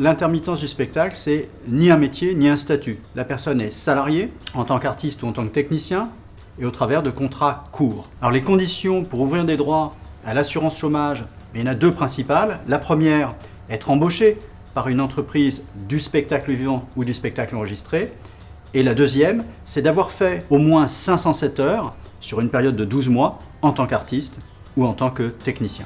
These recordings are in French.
L'intermittence du spectacle, c'est ni un métier, ni un statut. La personne est salariée, en tant qu'artiste ou en tant que technicien, et au travers de contrats courts. Alors les conditions pour ouvrir des droits à l'assurance chômage, il y en a deux principales. La première, être embauché par une entreprise du spectacle vivant ou du spectacle enregistré. Et la deuxième, c'est d'avoir fait au moins 507 heures sur une période de 12 mois en tant qu'artiste ou en tant que technicien.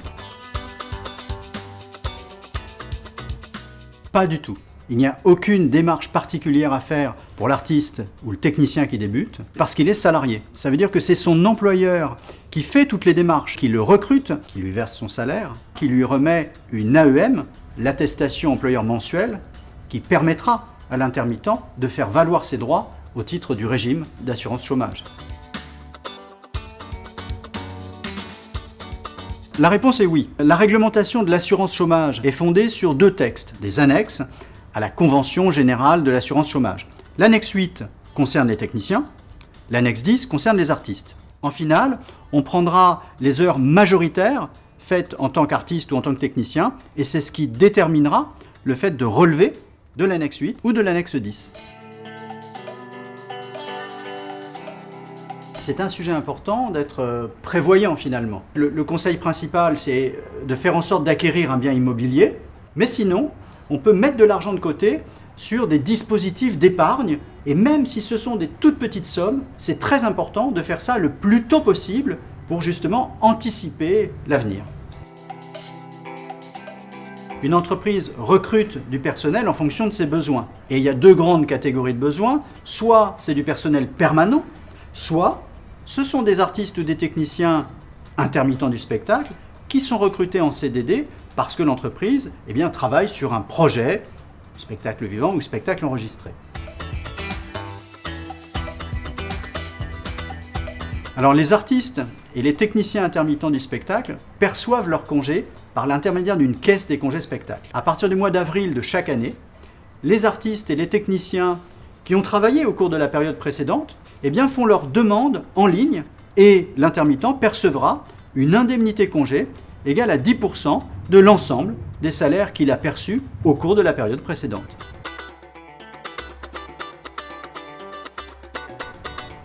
Pas du tout. Il n'y a aucune démarche particulière à faire pour l'artiste ou le technicien qui débute parce qu'il est salarié. Ça veut dire que c'est son employeur qui fait toutes les démarches, qui le recrute, qui lui verse son salaire, qui lui remet une AEM, l'attestation employeur mensuelle, qui permettra à l'intermittent de faire valoir ses droits au titre du régime d'assurance chômage. La réponse est oui. La réglementation de l'assurance chômage est fondée sur deux textes, des annexes à la Convention générale de l'assurance chômage. L'annexe 8 concerne les techniciens, l'annexe 10 concerne les artistes. En finale, on prendra les heures majoritaires faites en tant qu'artiste ou en tant que technicien, et c'est ce qui déterminera le fait de relever de l'annexe 8 ou de l'annexe 10. C'est un sujet important d'être prévoyant finalement. Le conseil principal, c'est de faire en sorte d'acquérir un bien immobilier, mais sinon, on peut mettre de l'argent de côté sur des dispositifs d'épargne, et même si ce sont des toutes petites sommes, c'est très important de faire ça le plus tôt possible pour justement anticiper l'avenir. Une entreprise recrute du personnel en fonction de ses besoins. Et il y a deux grandes catégories de besoins. Soit c'est du personnel permanent, soit ce sont des artistes ou des techniciens intermittents du spectacle qui sont recrutés en CDD parce que l'entreprise travaille sur un projet, spectacle vivant ou spectacle enregistré. Alors les artistes et les techniciens intermittents du spectacle perçoivent leurs congés par l'intermédiaire d'une caisse des congés spectacles. À partir du mois d'avril de chaque année, les artistes et les techniciens qui ont travaillé au cours de la période précédente font leur demande en ligne et l'intermittent percevra une indemnité congé égale à 10% de l'ensemble des salaires qu'il a perçus au cours de la période précédente.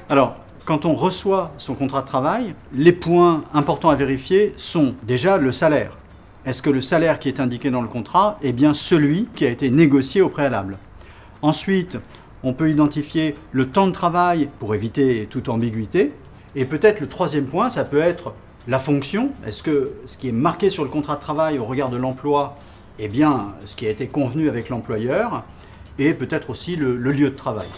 Alors, quand on reçoit son contrat de travail, les points importants à vérifier sont déjà le salaire. Est-ce que le salaire qui est indiqué dans le contrat est bien celui qui a été négocié au préalable? Ensuite, on peut identifier le temps de travail pour éviter toute ambiguïté. Et peut-être le troisième point, ça peut être la fonction. Est-ce que ce qui est marqué sur le contrat de travail au regard de l'emploi est bien ce qui a été convenu avec l'employeur? Et peut-être aussi le lieu de travail.